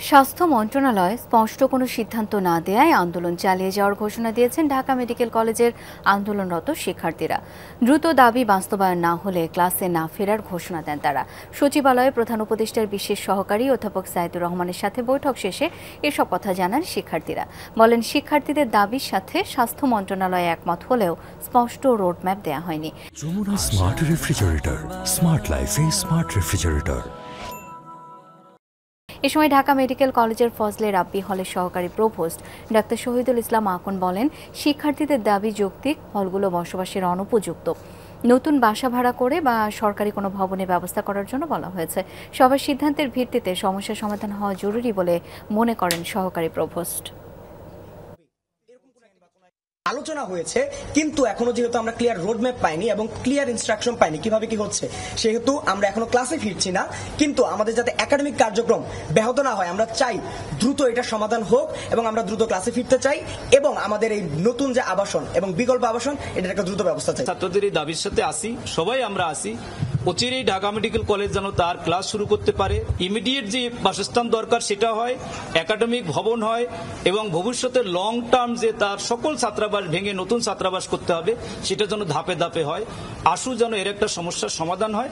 স্বাস্থ্য মন্ত্রণালয় স্পষ্ট কোনো সিদ্ধান্ত না দেয়ায় আন্দোলন চালিয়ে যাওয়ার ঘোষণা দিয়েছেন ঢাকা মেডিকেল কলেজের আন্দোলনরত শিক্ষার্থীরা। দ্রুত দাবি বাস্তবায়ন না হলে ক্লাসে না ফেরার ঘোষণা দেন তারা। সচিবালয়ে প্রধান উপদেষ্টার বিশেষ সহকারী অধ্যাপক সাইদুর রহমানের সাথে বৈঠক শেষে এসব কথা জানান শিক্ষার্থীরা। বলেন, শিক্ষার্থীদের দাবির সাথে স্বাস্থ্য মন্ত্রণালয় একমত হলেও স্পষ্ট রোডম্যাপ দেয়া হয়নি। যমুনা স্মার্ট রেফ্রিজারেটর, স্মার্ট লাইফে স্মার্ট রেফ্রিজারেটর। এ সময় ঢাকা মেডিকেল কলেজের ফজলে রাব্বি হলের সহকারী প্রভোস্ট ডাক্তার শহীদুল ইসলাম আকন বলেন, শিক্ষার্থীদের দাবি যৌক্তিক, হলগুলো বসবাসের অনুপযুক্ত। নতুন বাসা ভাড়া করে বা সরকারি কোনো ভবনে ব্যবস্থা করার জন্য বলা হয়েছে। সবার সিদ্ধান্তের ভিত্তিতে সমস্যার সমাধান হওয়া জরুরি বলে মনে করেন সহকারী প্রভোস্ট। আলোচনা হয়েছে, কিন্তু এখনো যেহেতু আমরা ক্লিয়ার রোডম্যাপ পাইনি এবং ক্লিয়ার ইনস্ট্রাকশন পাইনি কিভাবে কি হচ্ছে, সেহেতু আমরা এখনো ক্লাসে ফিরছি না। কিন্তু আমাদের যাতে একাডেমিক কার্যক্রম ব্যাহত না হয়, আমরা চাই দ্রুত এটা সমাধান হোক এবং আমরা দ্রুত ক্লাসে ফিরতে চাই এবং আমাদের এই নতুন যে আবাসন এবং বিকল্প আবাসন, এটার একটা দ্রুত ব্যবস্থা চাই। ছাত্রদের এই দাবির সাথে আসি, সবাই আমরা আসি। অচিরেই ঢাকা মেডিকেল কলেজ যেন তার ক্লাস শুরু করতে পারে। ইমিডিয়েট যে বাসস্থান দরকার সেটা হয়, একাডেমিক ভবন হয় এবং ভবিষ্যতে লং টার্ম যে তার সকল ছাত্রাবাস ভেঙে নতুন ছাত্রাবাস করতে হবে, সেটা যেন ধাপে ধাপে হয়। আশু যেন এর একটা সমস্যার সমাধান হয়।